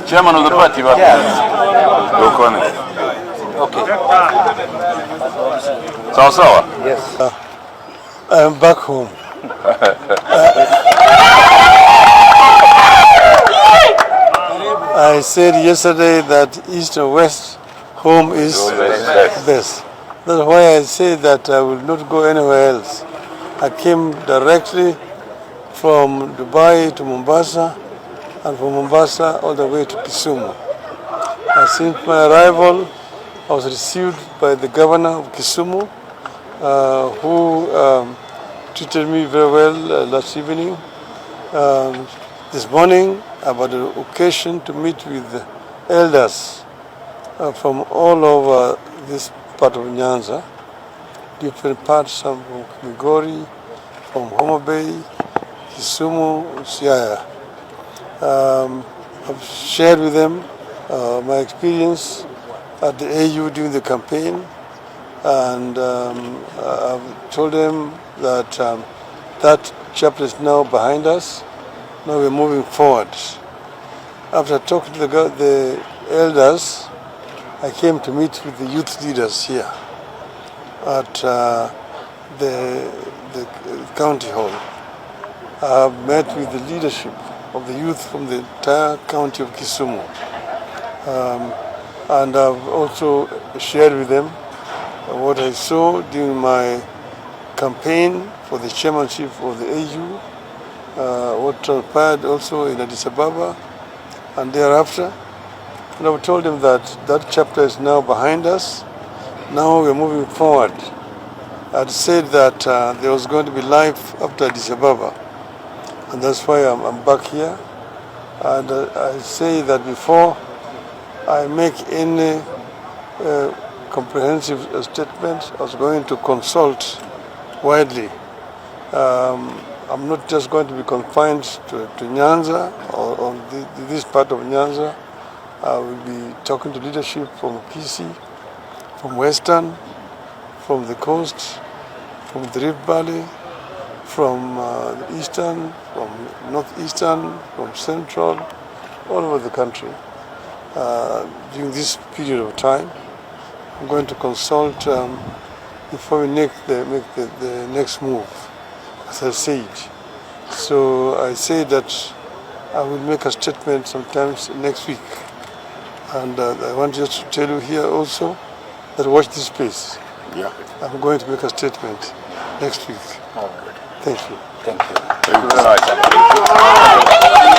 Chairman of the party, but Okay. Sawa. Yes. I'm back home. I said yesterday that east and west home is best. That's why I say that I will not go anywhere else. I came directly from Dubai to Mombasa, and from Mombasa all the way to Kisumu. Since my arrival, I was received by the governor of Kisumu, who treated me very well last evening. This morning, about the occasion to meet with the elders from all over this part of Nyanza, different parts, some from Migori, from Homa Bay, Kisumu, Siaya. I've shared with them my experience at the AU during the campaign, and I've told them that that chapter is now behind us. Now we're moving forward. After talking to the elders, I came to meet with the youth leaders here at the county hall. I've met with the leadership of the youth from the entire county of Kisumu. And I've also shared with them what I saw during my campaign for the chairmanship of the AU, what transpired also in Addis Ababa and thereafter. And I've told them that that chapter is now behind us. Now we're moving forward. I'd said that there was going to be life after Addis Ababa, and that's why I'm back here. And I say that before I make any comprehensive statement, I was going to consult widely. I'm not just going to be confined to Nyanza or this part of Nyanza. I will be talking to leadership from Kisii, from Western, from the coast, from the Rift Valley, from the Eastern, from Northeastern, from Central, all over the country. During this period of time, I'm going to consult before we make the next move, as I said. So I say that I will make a statement sometimes next week. And I want just to tell you here also that watch this space. Yeah. I'm going to make a statement next week. All right. Thank you. Thank you. Thank you very much.